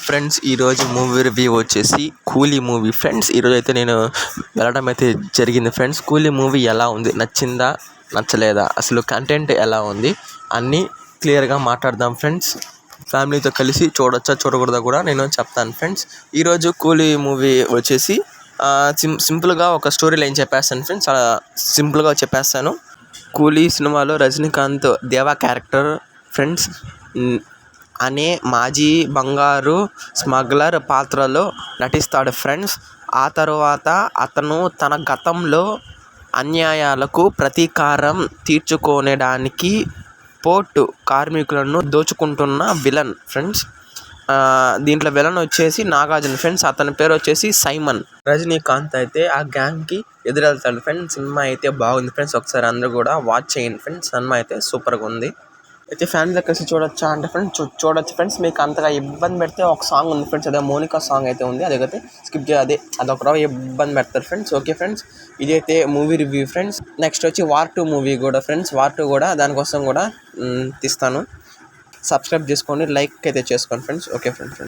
Friends ఈరోజు movie review వచ్చేసి కూలీ మూవీ ఫ్రెండ్స్. ఈరోజు అయితే నేను వెళ్ళడం అయితే జరిగింది ఫ్రెండ్స్. కూలీ మూవీ ఎలా ఉంది, నచ్చిందా నచ్చలేదా, అసలు కంటెంట్ ఎలా ఉంది అన్నీ క్లియర్గా మాట్లాడదాం ఫ్రెండ్స్. ఫ్యామిలీతో కలిసి చూడొచ్చా చూడకూడదా కూడా నేను చెప్తాను ఫ్రెండ్స్. ఈరోజు కూలీ మూవీ వచ్చేసి సింపుల్గా ఒక స్టోరీ లైన్ చెప్పేస్తాను ఫ్రెండ్స్. చాలా సింపుల్గా చెప్పేస్తాను. కూలీ సినిమాలో రజనీకాంత్ దేవా క్యారెక్టర్ ఫ్రెండ్స్ అనే మాజీ బంగారు స్మగ్లర్ పాత్రలో నటిస్తాడు ఫ్రెండ్స్. ఆ తర్వాత అతను తన గతంలో అన్యాయాలకు ప్రతీకారం తీర్చుకోవడానికి పోర్టు కార్మికులను దోచుకుంటున్న విలన్ ఫ్రెండ్స్. దీంట్లో విలన్ వచ్చేసి నాగార్జున ఫ్రెండ్స్. అతని పేరు వచ్చేసి సైమన్. రజనీకాంత్ అయితే ఆ గ్యాంగ్కి ఎదురెళ్తాడు ఫ్రెండ్స్. సినిమా అయితే బాగుంది ఫ్రెండ్స్. ఒకసారి అందరూ కూడా వాచ్ చేయండి ఫ్రెండ్స్. సినిమా అయితే సూపర్గా ఉంది. అయితే ఫ్యామిలీతో కలిసి చూడొచ్చా అంటే ఫ్రెండ్స్ చూడొచ్చు ఫ్రెండ్స్. మీకు అంతగా ఇబ్బంది పెడితే ఒక సాంగ్ ఉంది ఫ్రెండ్స్, అదే మోనికా సాంగ్ అయితే ఉంది, అదైతే స్కిప్ చేయాలి. అదొక ఇబ్బంది పెడతారు ఫ్రెండ్స్. ఓకే ఫ్రెండ్స్, ఇదైతే మూవీ రివ్యూ ఫ్రెండ్స్. నెక్స్ట్ వచ్చి వార్ 2 మూవీ కూడా ఫ్రెండ్స్. వార్ 2 కూడా దానికోసం కూడా తీస్తాను. సబ్స్క్రైబ్ చేసుకోండి, లైక్ అయితే చేసుకోండి ఫ్రెండ్స్. Okay friends.